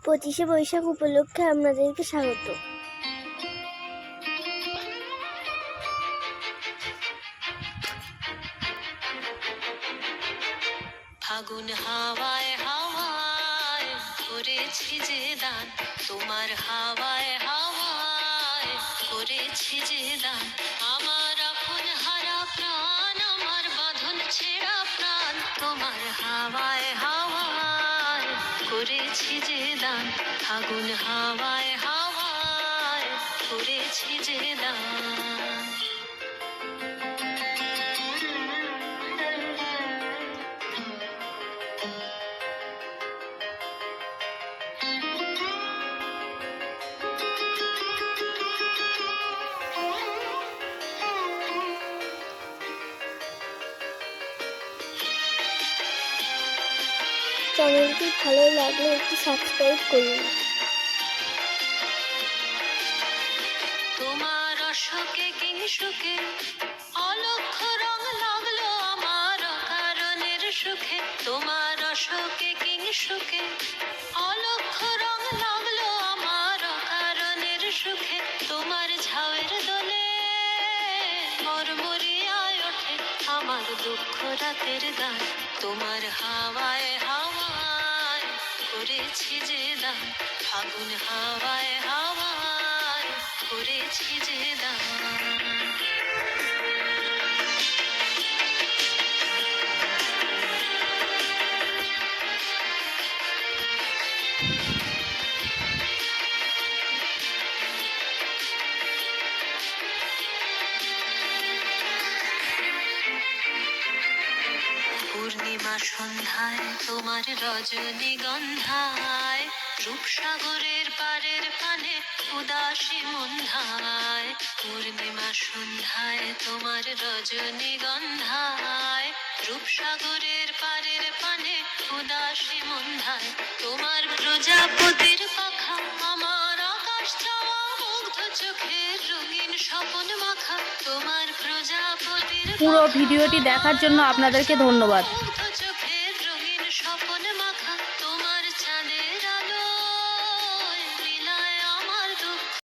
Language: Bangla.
25শে বৈশাখ উপলক্ষে আপনাদেরকে স্বাগত। ফাগুন হাওয়ায় হাওয়ায় করেছি যে দান, তোমার হাওয়ায় হাওয়ায় করেছি যে দান। আমার আপন হারা প্রাণ, আমার বাঁধন ছেঁড়া প্রাণ, তোমার হাওয়ায় হাওয়ায় করেছি যে দান। ফাগুন হাওয়ায় হাওয়ায় করেছি যে দান। চ্যানেলটি ভালো লাগলে একটু সাবস্ক্রাইব করুন। তোমার অশোকে কিংসুকে অলক্ষ রং লাগলো আমার অকারণের সুখে। তোমার অশোকে কিংসুকে অলক্ষ রং লাগলো আমার অকারণের সুখে। তোমার ঝাউয়ের দোলে মরমরিয়ায় ওঠে আমার দুঃখ রাতের গান। তোমার হাওয়ায় হাওয়ায় করেছি যে দান, ফাগুন হাওয়ায় হাওয়ায় করেছি যে দান। পূর্ণিমা সন্ধ্যায় তোমার রজনীগন্ধায়, রূপসাগরের পারের পানে উদাসী মন্ধায়। পূর্ণিমা সন্ধ্যায় তোমার রজনীগন্ধায়, রূপসাগরের পারের পানে উদাসী মন্ধায়। তোমার প্রজাপতির পাখা আমার আকাশ চাওয়া মুগ্ধ চোখের রঙিন স্বপন মাখা। তোমার প্রজাপতির পুরো ভিডিওটি দেখার জন্য আপনাদেরকে ধন্যবাদ।